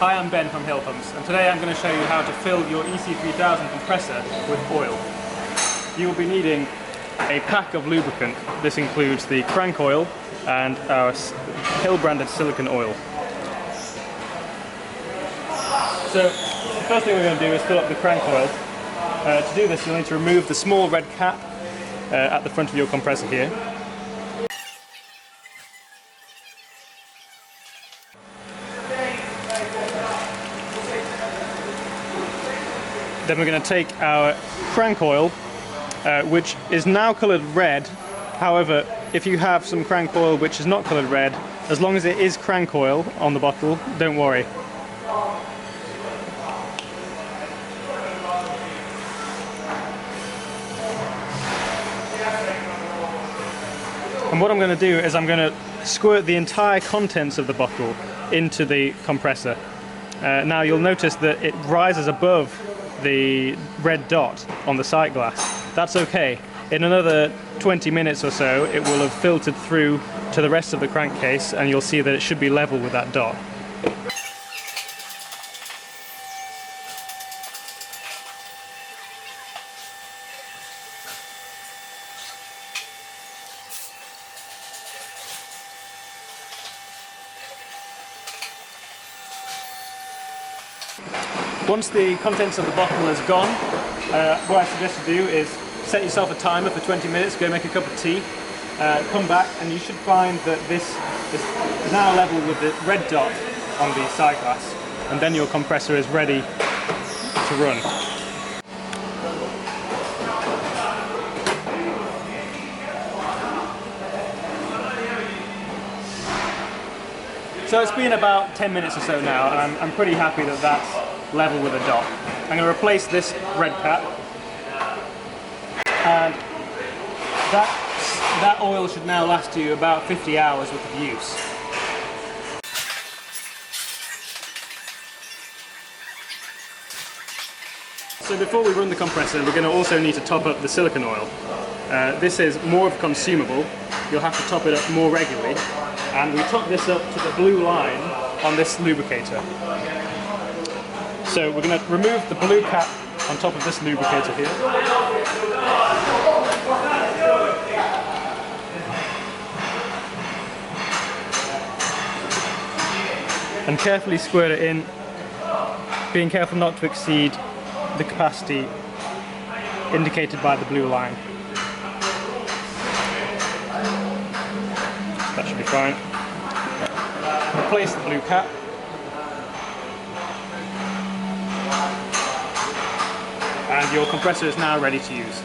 Hi, I'm Ben from Hill Pumps, and today I'm going to show you how to fill your EC-3000 compressor with oil. You will be needing a pack of lubricant. This includes the crank oil and our Hill branded silicone oil. So the first thing we're going to do is fill up the crank oil. To do this, you'll need to remove the small red cap at the front of your compressor here. Then we're going to take our crank oil, which is now coloured red. However, if you have some crank oil which is not coloured red, as long as it is crank oil on the bottle, don't worry. And what I'm going to do is I'm going to squirt the entire contents of the bottle into the compressor. Now you'll notice that it rises above the red dot on the sight glass. That's okay. In another 20 minutes or so it will have filtered through to the rest of the crankcase and you'll see that it should be level with that dot. Once the contents of the bottle is gone, what I suggest you do is set yourself a timer for 20 minutes, go make a cup of tea, come back and you should find that this is now level with the red dot on the sight glass, and then your compressor is ready to run. So it's been about 10 minutes or so now, and I'm pretty happy that that's level with a dot. I'm going to replace this red cap, and that oil should now last you about 50 hours worth of use. So before we run the compressor, we're going to also need to top up the silicone oil. This is more of a consumable. You'll have to top it up more regularly, and we top this up to the blue line on this lubricator. So we're going to remove the blue cap on top of this lubricator here. And carefully squirt it in, being careful not to exceed the capacity indicated by the blue line. That should be fine. Replace the blue cap. And your compressor is now ready to use.